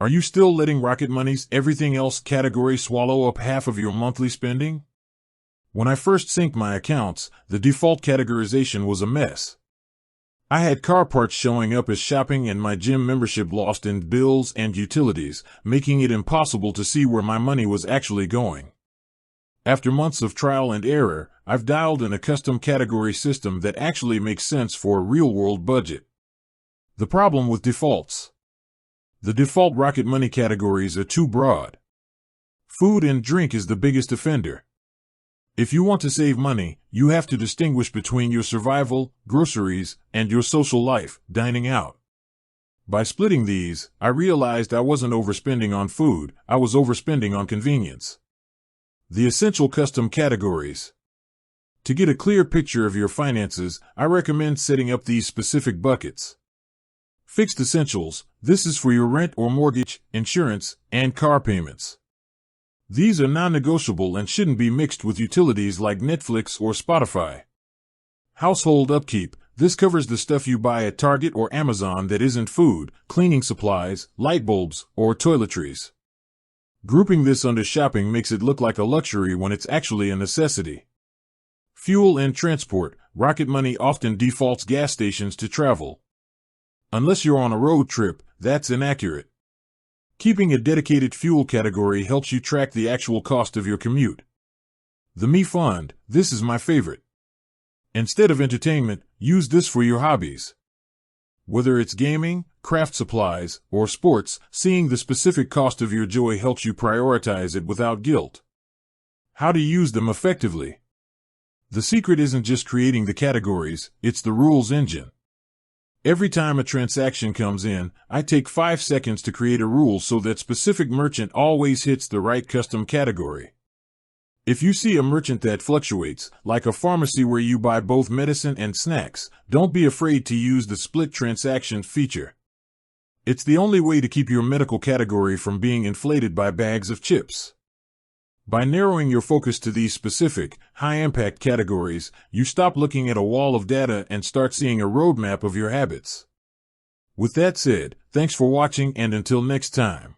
Are you still letting Rocket Money's everything else category swallow up half of your monthly spending? When I first synced my accounts, the default categorization was a mess. I had car parts showing up as shopping and my gym membership lost in bills and utilities, making it impossible to see where my money was actually going. After months of trial and error, I've dialed in a custom category system that actually makes sense for a real-world budget. The problem with defaults. The default Rocket Money categories are too broad. Food and drink is the biggest offender. If you want to save money, you have to distinguish between your survival, groceries, and your social life, dining out. By splitting these, I realized I wasn't overspending on food, I was overspending on convenience. The essential custom categories. To get a clear picture of your finances, I recommend setting up these specific buckets. Fixed essentials, this is for your rent or mortgage, insurance, and car payments. These are non-negotiable and shouldn't be mixed with utilities like Netflix or Spotify. Household upkeep, this covers the stuff you buy at Target or Amazon that isn't food, cleaning supplies, light bulbs, or toiletries. Grouping this under shopping makes it look like a luxury when it's actually a necessity. Fuel and transport, Rocket Money often defaults gas stations to travel. Unless you're on a road trip, that's inaccurate. Keeping a dedicated fuel category helps you track the actual cost of your commute. The Me Fund, this is my favorite. Instead of entertainment, use this for your hobbies. Whether it's gaming, craft supplies, or sports, seeing the specific cost of your joy helps you prioritize it without guilt. How to use them effectively. The secret isn't just creating the categories, it's the rules engine. Every time a transaction comes in, I take 5 seconds to create a rule so that specific merchant always hits the right custom category. If you see a merchant that fluctuates, like a pharmacy where you buy both medicine and snacks, don't be afraid to use the split transaction feature. It's the only way to keep your medical category from being inflated by bags of chips. By narrowing your focus to these specific, high-impact categories, you stop looking at a wall of data and start seeing a roadmap of your habits. With that said, thanks for watching and until next time.